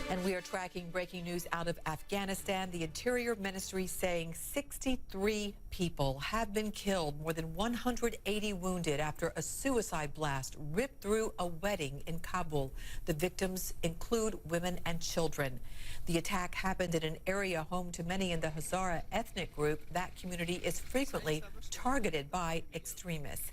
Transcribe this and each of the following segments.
And we are tracking breaking news out of Afghanistan. The Interior Ministry saying 63 people have been killed, more than 180 wounded after a suicide blast ripped through a wedding in Kabul. The victims include women and children. The attack happened in an area home to many in the Hazara ethnic group. That community is frequently targeted by extremists.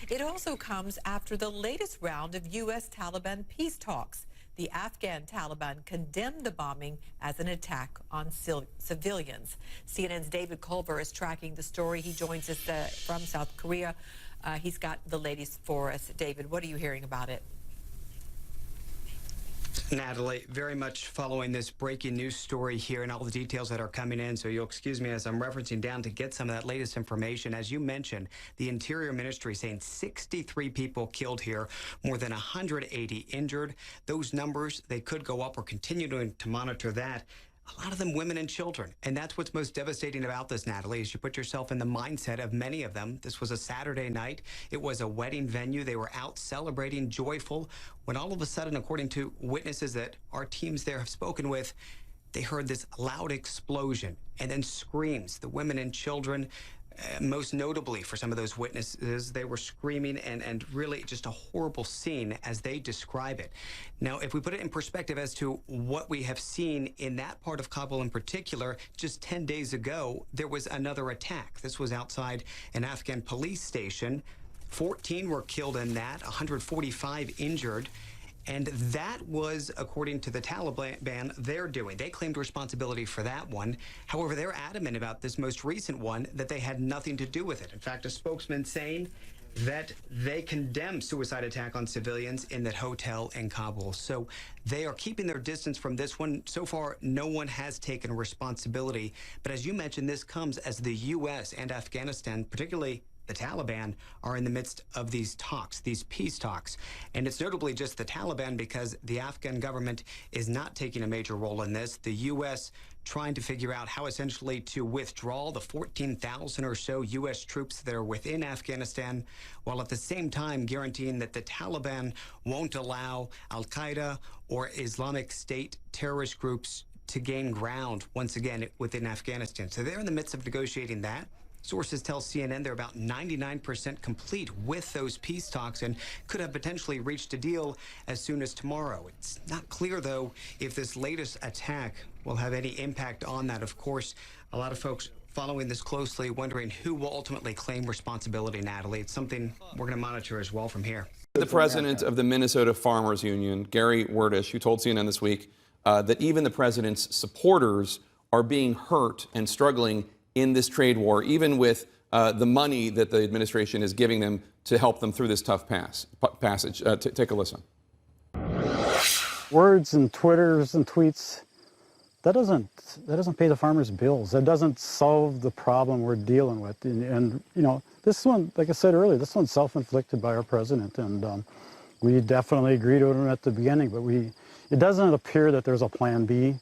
It also comes after the latest round of U.S. Taliban peace talks. The Afghan Taliban condemned the bombing as an attack on civilians. CNN's David Culver is tracking the story. He joins us from South Korea. He's got the latest for us. David, what are you hearing about it? Natalie, very much following this breaking news story here and all the details that are coming in, so you'll excuse me as I'm referencing down to get some of that latest information. As you mentioned, the Interior Ministry saying 63 people killed here, more than 180 injured. Those numbers, they could go up. We're continuing to monitor that. A lot of them women and children. And that's what's most devastating about this, Natalie, is you put yourself in the mindset of many of them. This was a Saturday night. It was a wedding venue. They were out celebrating, joyful, when all of a sudden, according to witnesses that our teams there have spoken with, they heard this loud explosion and then screams. The women and children, most notably for some of those witnesses, they were screaming and really just a horrible scene as they describe it. Now, if we put it in perspective as to what we have seen in that part of Kabul in particular, just 10 days ago, there was another attack. This was outside an Afghan police station. 14 were killed in that, 145 injured. And that was, according to the Taliban, they're doing. They claimed responsibility for that one. However, they're adamant about this most recent one, that they had nothing to do with it. In fact, a spokesman saying that they condemn suicide attack on civilians in that hotel in Kabul. So they are keeping their distance from this one. So far, no one has taken responsibility. But as you mentioned, this comes as the U.S. and Afghanistan, particularly the Taliban, are in the midst of these talks, these peace talks. And it's notably just the Taliban because the Afghan government is not taking a major role in this. The U.S. trying to figure out how essentially to withdraw the 14,000 or so U.S. troops that are within Afghanistan, while at the same time guaranteeing that the Taliban won't allow al-Qaeda or Islamic State terrorist groups to gain ground once again within Afghanistan. So they're in the midst of negotiating that. Sources tell CNN they're about 99% complete with those peace talks and could have potentially reached a deal as soon as tomorrow. It's not clear, though, if this latest attack will have any impact on that. Of course, a lot of folks following this closely, wondering who will ultimately claim responsibility, Natalie. It's something we're going to monitor as well from here. The president of the Minnesota Farmers Union, Gary Werdish, who told CNN this week that even the president's supporters are being hurt and struggling in this trade war, even with the money that the administration is giving them to help them through this tough passage. Take a listen. Words and Twitters and tweets, that doesn't pay the farmers' bills. That doesn't solve the problem we're dealing with. And you know, this one, like I said earlier, this one's self-inflicted by our president, and we definitely agreed with him at the beginning. But it doesn't appear that there's a plan B.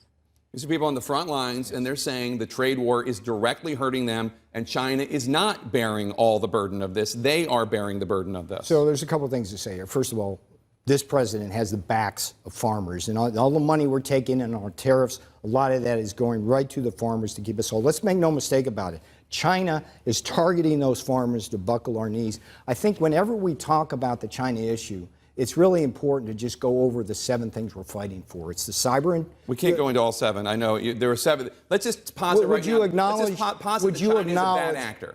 These are people on the front lines, and they're saying the trade war is directly hurting them, and China is not bearing all the burden of this. They are bearing the burden of this. So there's a couple of things to say here. First of all, this president has the backs of farmers, and all the money we're taking and our tariffs, a lot of that is going right to the farmers to keep us whole. Let's make no mistake about it. China is targeting those farmers to buckle our knees. I think whenever we talk about the China issue, it's really important to just go over the 7 things we're fighting for. It's the cyber. We can't go into all 7. I know there are 7. Let's just posit right now. Would you acknowledge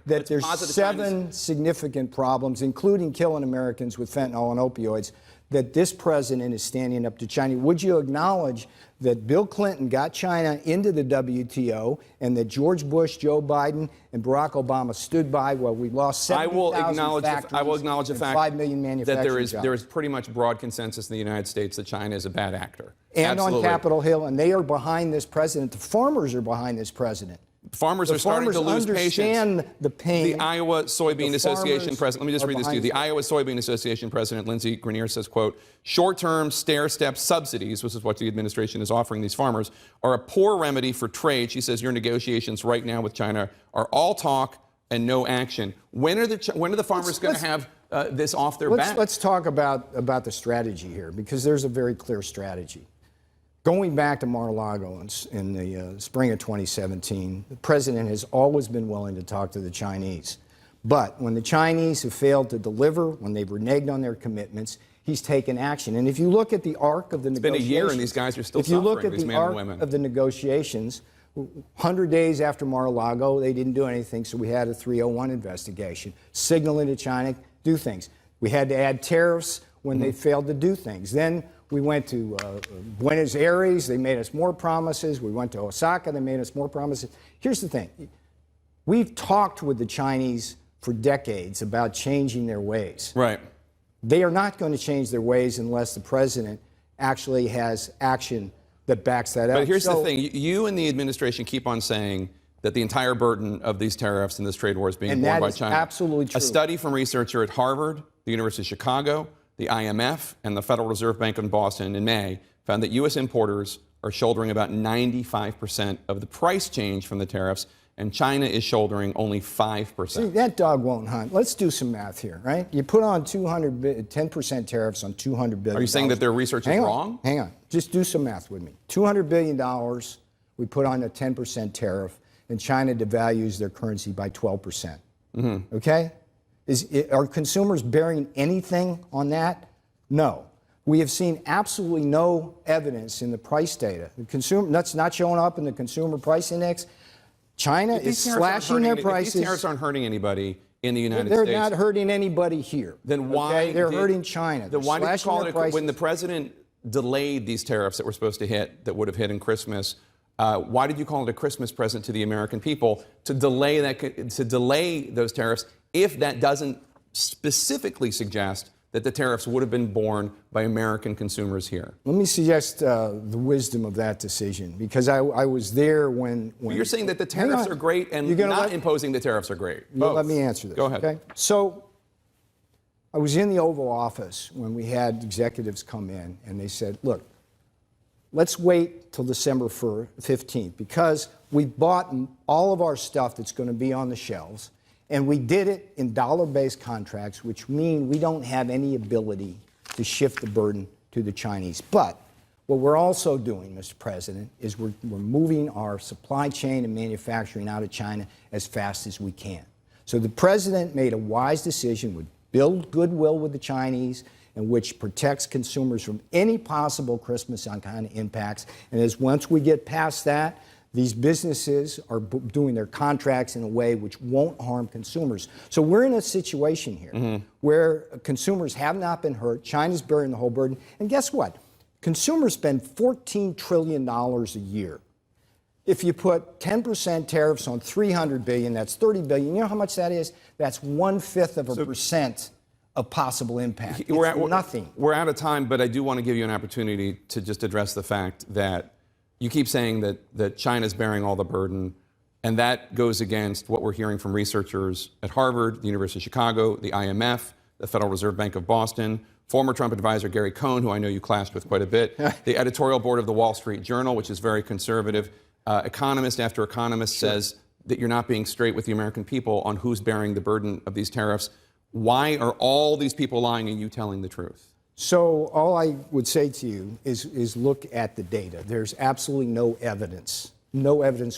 that there's 7 significant problems, including killing Americans with fentanyl and opioids, that this president is standing up to China? Would you acknowledge that Bill Clinton got China into the WTO and that George Bush, Joe Biden, and Barack Obama stood by while we lost 70,000 factories and 5 million manufacturing jobs? There is pretty much broad consensus in the United States that China is a bad actor. And Absolutely. on Capitol Hill, and they are behind this president. The farmers are behind this president. Farmers are starting to lose patience. The pain. The Iowa Soybean Association president, let me just read this to you. The Iowa Soybean Association president, Lindsey Grenier, says, quote, short-term stair-step subsidies, which is what the administration is offering these farmers, are a poor remedy for trade. She says your negotiations right now with China are all talk and no action. When are the farmers going to have this off their back? Let's talk about the strategy here, because there's a very clear strategy. Going back to Mar-a-Lago in the spring of 2017, the president has always been willing to talk to the Chinese. But when the Chinese have failed to deliver, when they've reneged on their commitments, he's taken action. And if you look at the arc of the negotiations... It's been a year and these guys are still suffering, these men and If you look at the arc of the negotiations, 100 days after Mar-a-Lago, they didn't do anything, so we had a 301 investigation, signaling to China, do things. We had to add tariffs when they failed to do things. Then we went to Buenos Aires, they made us more promises. We went to Osaka, they made us more promises. Here's the thing. We've talked with the Chinese for decades about changing their ways. Right. They are not going to change their ways unless the president actually has action that backs that up. But here's the thing. You and the administration keep on saying that the entire burden of these tariffs and this trade war is being borne by China. Absolutely true. A study from researcher at Harvard, the University of Chicago, the IMF, and the Federal Reserve Bank in Boston in May found that U.S. importers are shouldering about 95% of the price change from the tariffs, and China is shouldering only 5%. See, that dog won't hunt. Let's do some math here, right? You put on 10% tariffs on $200 billion. Are you saying that their research is wrong? Hang on. Just do some math with me. $200 billion, we put on a 10% tariff, and China devalues their currency by 12%. Okay? Are consumers bearing anything on that? No. We have seen absolutely no evidence in the price data. That's not showing up in the consumer price index. China is slashing their prices. These tariffs aren't hurting anybody in the United States. They're not hurting anybody here. Then why? Okay? They're hurting China. Then why did you call it when the president delayed these tariffs that were supposed to hit, that would have hit in Christmas? Why did you call it a Christmas present to the American people to delay those tariffs if that doesn't specifically suggest that the tariffs would have been borne by American consumers here? Let me suggest the wisdom of that decision, because I was there when you're saying that the tariffs are great and not imposing the tariffs are great. Both. Let me answer this. Go ahead. Okay? So I was in the Oval Office when we had executives come in, and they said, look, let's wait till December 15th, because we bought all of our stuff that's going to be on the shelves. And we did it in dollar-based contracts, which mean we don't have any ability to shift the burden to the Chinese. But what we're also doing, Mr. President, is we're moving our supply chain and manufacturing out of China as fast as we can. So the president made a wise decision, would build goodwill with the Chinese, and which protects consumers from any possible Christmas kind of impacts. And as once we get past that, these businesses are doing their contracts in a way which won't harm consumers. So we're in a situation here where consumers have not been hurt. China's bearing the whole burden. And guess what? Consumers spend $14 trillion a year. If you put 10% tariffs on $300 billion, that's $30 billion. You know how much that is? That's 1/5% of possible impact. It's nothing. We're out of time, but I do want to give you an opportunity to just address the fact that you keep saying that China's bearing all the burden, and that goes against what we're hearing from researchers at Harvard, the University of Chicago, the IMF, the Federal Reserve Bank of Boston, former Trump advisor Gary Cohn, who I know you clashed with quite a bit, the editorial board of the Wall Street Journal, which is very conservative. Economist after economist says that you're not being straight with the American people on who's bearing the burden of these tariffs. Why are all these people lying and you telling the truth? So all I would say to you is look at the data. There's absolutely no evidence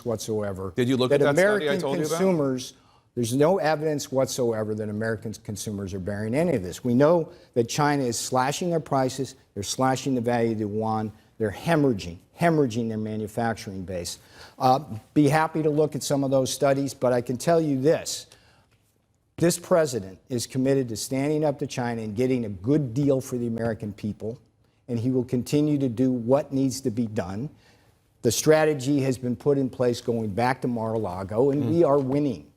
whatsoever. Did you look at that study I told you about? There's no evidence whatsoever that American consumers are bearing any of this. We know that China is slashing their prices, they're slashing the value of the yuan, they're hemorrhaging their manufacturing base. Be happy to look at some of those studies, but I can tell you this. This president is committed to standing up to China and getting a good deal for the American people, and he will continue to do what needs to be done. The strategy has been put in place going back to Mar-a-Lago, and we are winning.